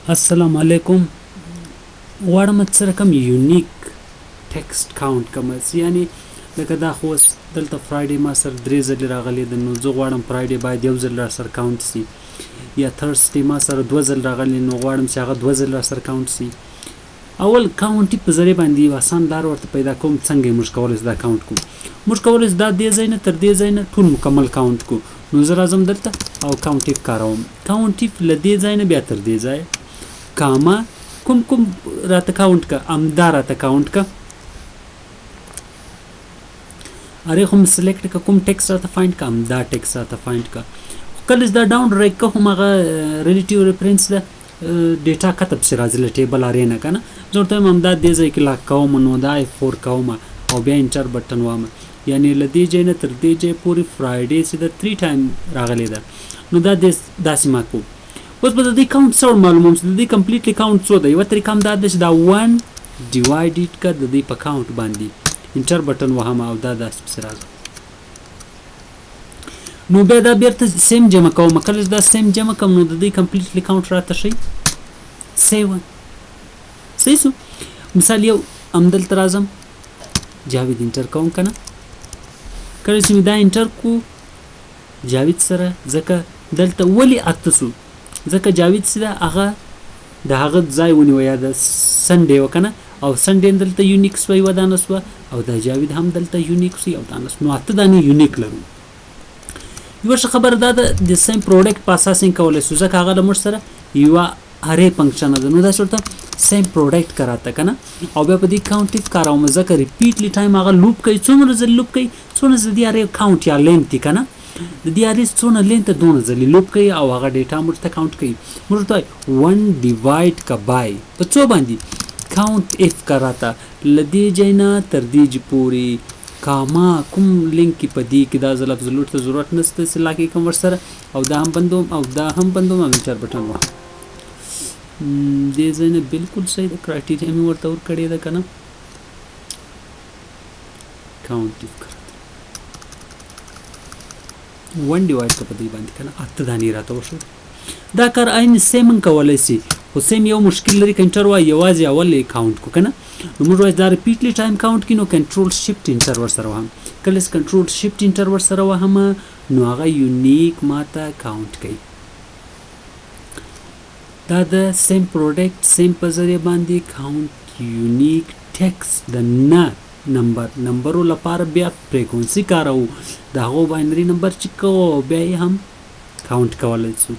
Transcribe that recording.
السلام علیکم. غواړم څه رقم یونیک ټیکسټ کاونټ کوم، یعنی لکه دا خو دلته فرایډے ما سره 3 ځلې راغلی ده، نو زه غواړم فرایډے باید 1 ځل را سره کاونټ سي، یا تھرسډے ما سره 2 ځل راغلی نو غواړم چې هغه 2 ځل را سره کاونټ سي. اول کاونټ په ذریعه باندې یو آسان لار ورته پیدا کوم. څنګه موږ کولای شو دا کاونټ کوو؟ موږ کولای شو دا دې ځای نه تر دې ځای نه ټول مکمل کاونټ کوو. نو زه راځم دلته او کاونټ اف کاروم. کاونټ اف له دې ځای نه بیا تر دې ځای کاما کوم راته کاونټ کا، امدا راته کاونټ کا، اره هم سلیکټ کا، کوم ټیکس راته فایند کا، امدا ټیکس راته فایند کا. کله دا ډاون رایټ کا هم هغه ریلیټیو ریفرنس ده ډیټا کتب سره راځي له ټیبل اره نه کنه. زه ورته امدا دې ځای کې لاک کوم، نو دا 4 کوم او بیا انټر بٹن وام، یعنی لدی ځای نه تر دې ځای پوری فرایډے سي د 3 ټایم راغلی ده. نو دا داسې ما کو. اوس به د دې کاونټ څور معلوموم چې د دې کمپلیټلی کاونټ څو ده. یو طریقه هم دا ده چې دا 1 ډیوایډډ کا د دې په کاونټ باندې انټر بٹن وهم او دا داسې پسې راځي. نو بیا دا بیرته سیم جمع کوم. کله دا سیم جمع کوم نو د دې کمپلیټلی کاونټ راته شي 7. صحیح سو. مثال یو امدل ترازم جاوید انټر کوم کنه. کله چې دا انټر کو جاوید سره ځکه دلته ولی اتسو، ځکه جاوید سره هغه د هغه ځای ونیو یا د سنډے وکنه، او سنډے دلته یونیک سوی ودانه سو او د جاوید هم دلته یونیک سوی او دانه نو اته دانه یونیک لرو. یو څه خبر ده د سیم پروډکټ په اساسین کولای شو، ځکه هغه لمر سره یو اره فنکشن ده. نو دا شرط سیم پروډکټ کراته کنه. او بیا په دې کاونټ اف کاروم، ځکه ریپیټلی ټایم هغه لوپ کوي، څومره ځل لوپ کوي څونه ځل دی اره کاونټ یا لینث کنه. د دې اره څونه لینث دونه ځل لوپ کوي او هغه ډیټا مرته کاونټ کوي. مرته 1 ډیوایډ کا بای په څو باندې کاونټ اف کراته لدی جینا تر دې پوری کاما کوم لینک کې پدې کې دا ځل ابسولوټ ته ضرورت نشته چې لاکي کوم ورسره او دا هم بندوم او دا هم بندوم او انټر بٹن واه. دې ځنه بالکل صحیح د کرایټیریا مې ورته ور کړی ده کنه. کاونټ اف 1 ډیوایډ کا پدې باندې کنه اته دانی راته وشو. دا کار عین سیم کولای شي، خو سیم یو مشکل لري. کنټر وای یوازې اول کاونټ کو کنه. نو موږ وای دا ریپیټلی ټایم کاونټ کینو کنټرول شفت انټر ور سره وهم. کله کنټرول شفت انټر ور سره وهم نو هغه یونیک ماته کاونټ کوي. دا د سیم پروډکټ سیم په ذریعہ باندې کاونټ یونیک ټیکس د نه نمبرو لپاره بیا فریکونسي کارو، دا هغه باینري نمبر چې کو بیا هم کاونټ کولای شو.